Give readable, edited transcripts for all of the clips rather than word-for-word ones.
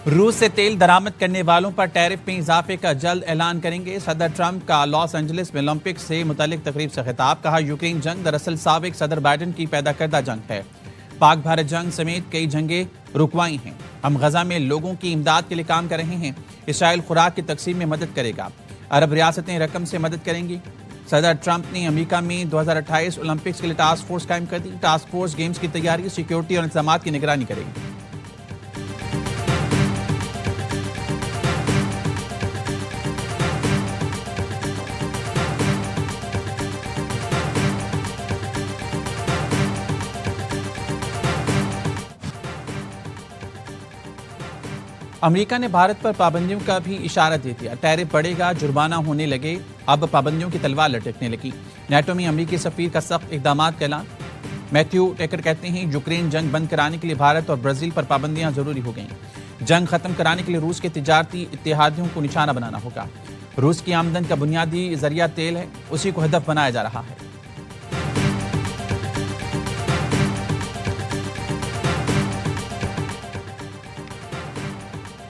रूस से तेल दरामद करने वालों पर टैरिफ में इजाफे का जल्द ऐलान करेंगे। सदर ट्रंप का लॉस एंजलिस में ओलंपिक से मुतालिक तकरीब से खिताब। कहा, यूक्रेन जंग दरअसल साबिक सदर बाइडन की पैदा करदा जंग है। पाक भारत जंग समेत कई जंगें रुकवाई हैं। हम गजा में लोगों की इमदाद के लिए काम कर रहे हैं। इसराइल खुराक की तकसीम में मदद करेगा। अरब रियासतें रकम से मदद करेंगी। सदर ट्रंप ने अमेरिका में 2028 ओलंपिक्स के लिए टास्क फोर्स कायम कर दी। टास्क फोर्स गेम्स की तैयारी, सिक्योरिटी और इंतजाम की निगरानी करेगी। अमेरिका ने भारत पर पाबंदियों का भी इशारा दे दिया। टैरिफ बढ़ेगा, जुर्माना होने लगे, अब पाबंदियों की तलवार लटकने लगी। नेटो में अमेरिकी सफीर का सख्त इकदाम का ऐलान। मैथ्यू टेकर कहते हैं, यूक्रेन जंग बंद कराने के लिए भारत और ब्राजील पर पाबंदियां जरूरी हो गईं। जंग खत्म कराने के लिए रूस के तिजारती इत्तेहादियों को निशाना बनाना होगा। रूस की आमदन का बुनियादी जरिया तेल है, उसी को हदफ बनाया जा रहा है।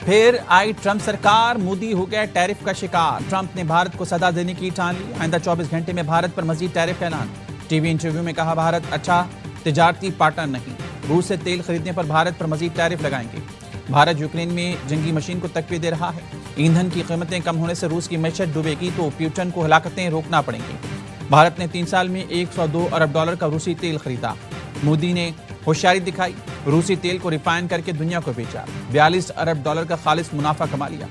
फिर आई ट्रंप सरकार, मोदी हो गया टैरिफ का शिकार। ट्रंप ने भारत को सजा देने की ठान ली। आइंदा 24 घंटे में भारत पर मजीद टैरिफ का ऐलान। टीवी इंटरव्यू में कहा, भारत अच्छा तिजारती पार्टनर नहीं। रूस से तेल खरीदने पर भारत पर मजीद टैरिफ लगाएंगे। भारत यूक्रेन में जंगी मशीन को तकवीत दे रहा है। ईंधन की कीमतें कम होने से रूस की मैशत डूबेगी तो प्यूटन को हलाकतें रोकना पड़ेंगी। भारत ने 3 साल में $102 अरब का रूसी तेल खरीदा। मोदी ने होशियारी दिखाई, रूसी तेल को रिफाइन करके दुनिया को बेचा। $42 अरब का खालिस मुनाफा कमा लिया।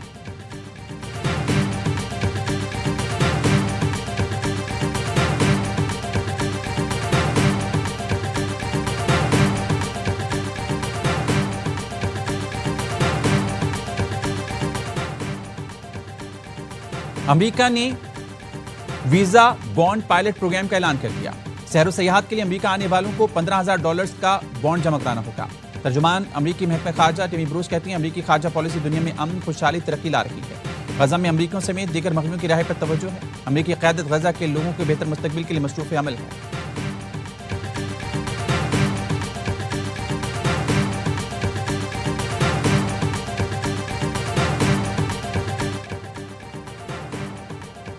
अमेरिका ने वीजा बॉन्ड पायलट प्रोग्राम का ऐलान कर दिया। सैर सयाहत के लिए अमेरिका आने वालों को $15,000 का बॉन्ड जमा कराना होगा। तर्जुमान अमेरिकी महकमा खारजा टिमी ब्रूस कहती हैं, अमेरिकी खारजा पॉलिसी दुनिया में अमन, खुशहाली, तरक्की ला रही है। गजा में अमेरिकियों समेत दीगर मकमियों की राह पर तवज्जो है। अमेरिकी क़यादत गजा के लोगों के बेहतर मुस्तकबिल के लिए मसरूफ़ अमल है।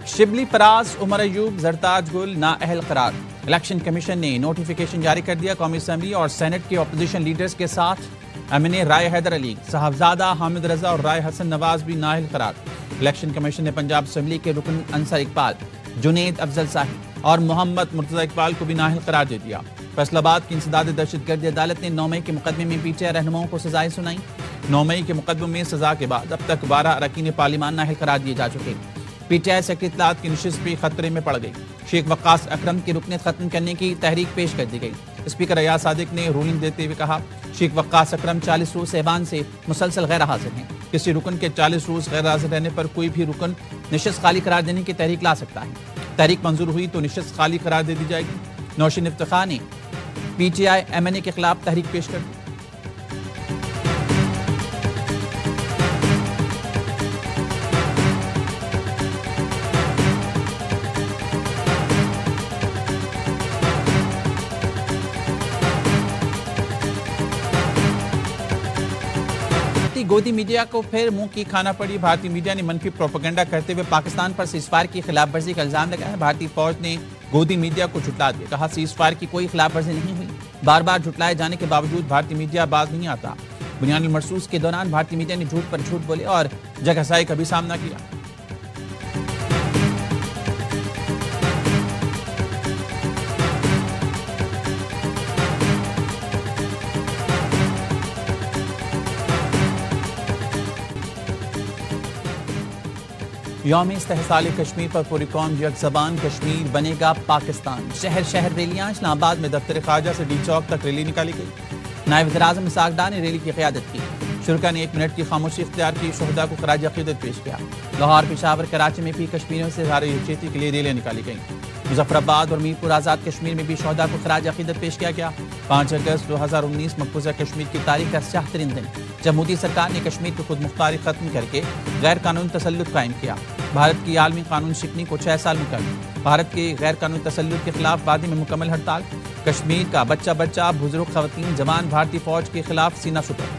शिबली फराज, उमर अयूब, जरताज गुल नाअहल करार। इलेक्शन कमीशन ने नोटिफिकेशन जारी कर दिया। कौमी असम्बली और सेनेट के अपोजिशन लीडर्स के साथ एमएनए राय हैदर अली, साहबजादा हामिद रजा और राय हसन नवाज भी नाअहल करार। इलेक्शन कमीशन ने पंजाब असम्बली के रुकन अंसर इकबाल, जुनेद अफजल साही और मोहम्मद मुर्तजा इकबाल को भी नाअहल करार दे दिया। फैसलाबाद की इंसदाद दहशतगर्दी अदालत ने 9 मई के मुकदमे में पीटीआई रहनुमाओं को सजाएं सुनाई। 9 मई के मुकदमे में सजा के बाद अब तक 12 अरकान पार्लिमान नाअहल करार दिए जा चुके। पीटीआई सेक्रेटरी इत्तलात की नशिस्त भी खतरे में पड़ गई। शेख वक्कास अकरम की रुकनीत खत्म करने की तहरीक पेश कर दी गई। स्पीकर अयाज सादिक ने रूलिंग देते हुए कहा, शेख वक्कास अकरम 40 रोज ऐवान से मुसलसल गैर हाजिर हैं। किसी रुकन के 40 रोज गैर हाजिर रहने पर कोई भी रुकन नशिस्त खाली करार देने की तहरीक ला सकता है। तहरीक मंजूर हुई तो नशिस्त खाली करार दे दी जाएगी। नौशीन इफ्तिखार ने पीटीआई एमएनए के खिलाफ तहरीक पेश कर दी। गोदी मीडिया को फिर मुंह की खाना पड़ी। भारतीय मीडिया ने मनफी प्रोपेगेंडा करते हुए पाकिस्तान पर सीज़फायर की खिलाफ वर्जी का इल्जाम लगाया। भारतीय फौज ने गोदी मीडिया को झुटला दिया। कहा, सीज़फायर की कोई खिलाफ वर्जी नहीं हुई। बार बार झुटलाए जाने के बावजूद भारतीय मीडिया बाज नहीं आता। बुनियादी मरसूस के दौरान भारतीय मीडिया ने झूठ पर झूठ बोले और जगहसाई का भी सामना किया। यौम इस्तेहसाल कश्मीर पर पूरी कौम यकज़बान, कश्मीर बनेगा पाकिस्तान। शहर शहर रैलियां। इस्लामाबाद में दफ्तर खारजा से डी चौक तक रैली निकाली गई। नायब वज़ीर-ए-आज़म इसहाक डार ने रैली की क़यादत की। शुरा ने 1 मिनट की खामोशी इख्तियार की। शहदा को खराज अक़ीदत पेश किया। लाहौर, पेशावर, कराची में भी कश्मीरियों से इज़हार यकजहती के लिए रैलियां निकाली गई। मुजफ्फराबाद और मीरपुर आज़ाद कश्मीर में भी शहदा को खराज अक़ीदत पेश किया गया। 5 अगस्त 2019 मकबूजा कश्मीर की तारीख का स्याह-तरीन दिन, जब मोदी सरकार ने कश्मीर की खुद मुख्तारी खत्म करके गैर कानूनी तसल्लुत कायम किया। भारत की आलमी कानून शिकनी को 6 साल मुकम्मल। भारत के गैर कानूनी तसल्लुत के खिलाफ वादी में मुकम्मल हड़ताल। कश्मीर का बच्चा बच्चा, बुजुर्ग, खवातीन, जवान भारतीय फौज के खिलाफ सीना सुपर।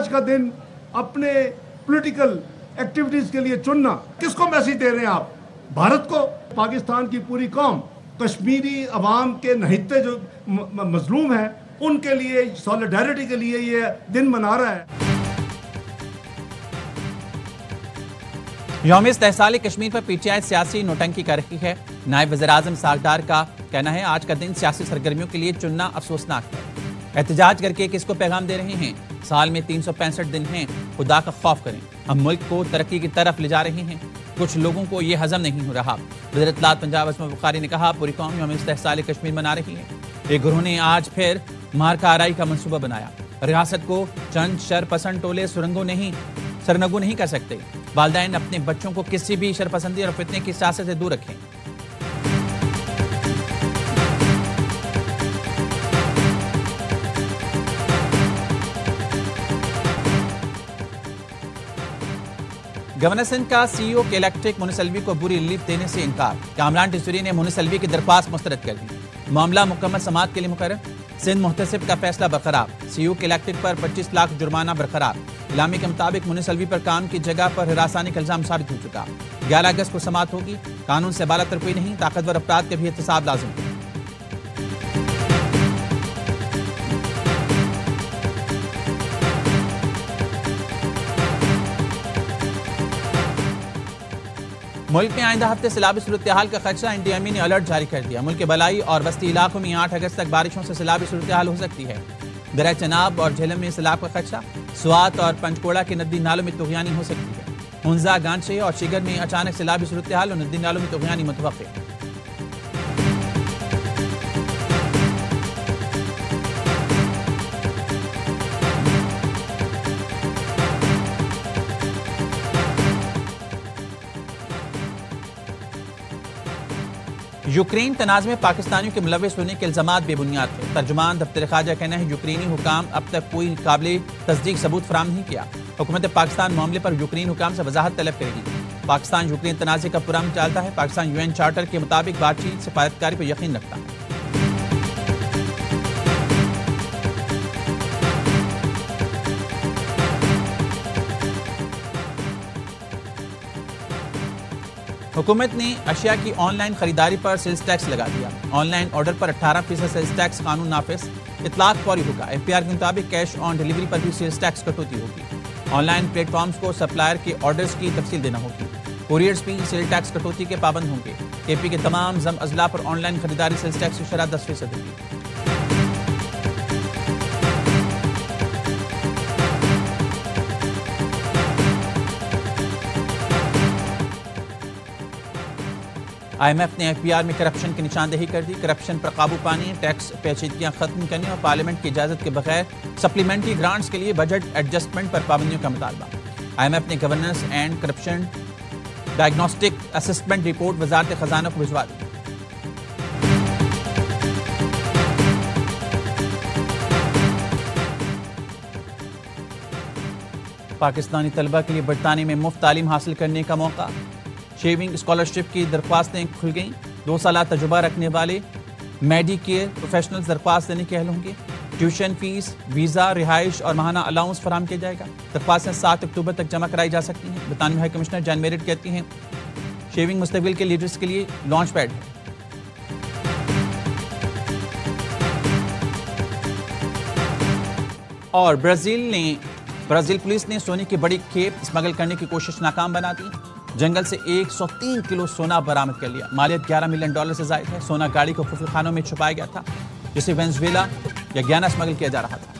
आज का दिन अपने पॉलिटिकल एक्टिविटीज के लिए चुनना, किसको मैसेज दे रहे हैं आप? भारत को? पाकिस्तान की पूरी कौम कश्मीरी अवाम के नहित्ते जो मजलूम हैं उनके लिए सॉलिडारिटी के लिए ये दिन मना रहा है। यौम इस्तेहसाल कश्मीर पर पीटीआई सियासी नोटंकी कर रही है। नायब वज़ीर-ए-आज़म सागदार का कहना है आज का दिन सियासी सरगर्मियों के लिए चुनना अफसोसनाक है। एहतजाज करके किसको पैगाम दे रहे हैं? साल में 365 दिन हैं, खुदा का खौफ करें। हम मुल्क को तरक्की की तरफ ले जा रहे हैं, कुछ लोगों को ये हजम नहीं हो रहा। वज़ीर इत्तलात पंजाब असमा बुखारी ने कहा पूरी कौम यौम इस्तेहसाल कश्मीर मना रही है। एक गिरोह ने आज फिर मार्का आराई का मंसूबा बनाया। रियासत को चंद शरपसंद टोले सरनगू नहीं कर सकते। वालिदैन अपने बच्चों को किसी भी शरपसंदी और फितने की सियासत से दूर रखें। गवर्नर सिंध का सीईओ के इलेक्ट्रिक मुनसलवी को बुरी रिलीफ देने से इनकार। कामरान टिसूरी ने मुनसलवी की दरख्वास्त मुस्तरद कर दी। मामला मुकम्मल समाअत के लिए मुकर्रर। सिंध मुहतसिब का फैसला बरकरार। सीईओ के इलेक्ट्रिक पर 25 लाख जुर्माना बरकरार। इलामी के मुताबिक मुनसलवी पर काम की जगह पर हिरासानी का इल्जाम साबित हो चुका। 11 अगस्त को समाअत होगी। कानून से बालातर कोई नहीं, ताकतवर अफराद के भी एहतसाब लाजिम। मुल्क में आइंदा हफ्ते सैलाबी सूरत-ए-हाल का खदशा। एनडीएमए ने अलर्ट जारी कर दिया। मुल्क के बलाई और वस्ती इलाकों में 8 अगस्त तक बारिशों से सैलाबी सूरत-ए-हाल हो सकती है। दरिया चनाब और झेलम में सैलाब का खदशा। स्वात और पंचकोड़ा के नदी नालों में तुगयानी हो सकती है। हुंजा, गांचे और शिगर में अचानक सैलाबी सूरत-ए-हाल और नदी नालों में तुगयानी मुतवक्किल। यूक्रेन तनाज़ में पाकिस्तानियों के मुलविस होने के इल्जामात बेबुनियाद थे। तर्जुमान दफ्तर खारजा कहना है यूक्रेनी हुकाम अब तक कोई काबिल तस्दीक सबूत फराहम नहीं किया। हुकूमत पाकिस्तान मामले पर यूक्रेनी हुकाम से वजाहत तलब करेगी। पाकिस्तान यूक्रेन तनाज़े का पुरअमन चालता है। पाकिस्तान यूएन चार्टर के मुताबिक बातचीत सिफारतकारी पर यकीन रखता है। हुकूमत ने अशिया की ऑनलाइन खरीदारी पर सेल्स टैक्स लगा दिया। ऑनलाइन ऑर्डर पर 18% सेल्स टैक्स कानून नाफिज। इतलाक फौरी होगा। एफपीआर के मुताबिक कैश ऑन डिलीवरी पर भी सेल्स टैक्स कटौती होगी। ऑनलाइन प्लेटफॉर्म्स को सप्लायर के ऑर्डर्स की तफसील देना होगी। कुरियर्स भी सेल टैक्स कटौती के पाबंद होंगे। केपी के तमाम जम अजला पर ऑनलाइन खरीदारी सेल्स टैक्स की शरह 10% होगी। IMF ने एफपीआर में करप्शन की निशानदेही कर दी। करप्शन पर काबू पाने, टैक्स पेचीदगियां खत्म करने और पार्लियामेंट की इजाजत के बगैर सप्लीमेंट्री ग्रांट्स के लिए बजट एडजस्टमेंट पर पाबंदियों का मुतालबा। IMF ने governance and corruption diagnostic assessment report वजारत खजाना को भिजवा दी। पाकिस्तानी तलबा के लिए बरतानिया में मुफ्त तालीम हासिल करने का मौका। शेविंग स्कॉलरशिप की दरख्वास्तें खुल गईं। 2 साल तजुर्बा रखने वाले मेडिकेयर प्रोफेशनल्स दरख्वास्त देने के अहल होंगे। ट्यूशन फीस, वीज़ा, रिहाइश और माहाना अलाउंस फराहम किया जाएगा। दरख्वास्तें 7 अक्टूबर तक जमा कराई जा सकती हैं। बरतानवी हाई कमिश्नर जैन मेरिट कहती हैं शेविंग मुस्तकबिल के लीडर्स के लिए लॉन्च पैड है। और ब्राजील पुलिस ने सोने की बड़ी खेप स्मगल करने की कोशिश नाकाम बना दी। जंगल से 103 किलो सोना बरामद कर लिया। मालियत $11 मिलियन से जायद है। सोना गाड़ी को खुफिया खानों में छुपाया गया था जिसे वेनेजुएला या गयाना स्मगल किया जा रहा था।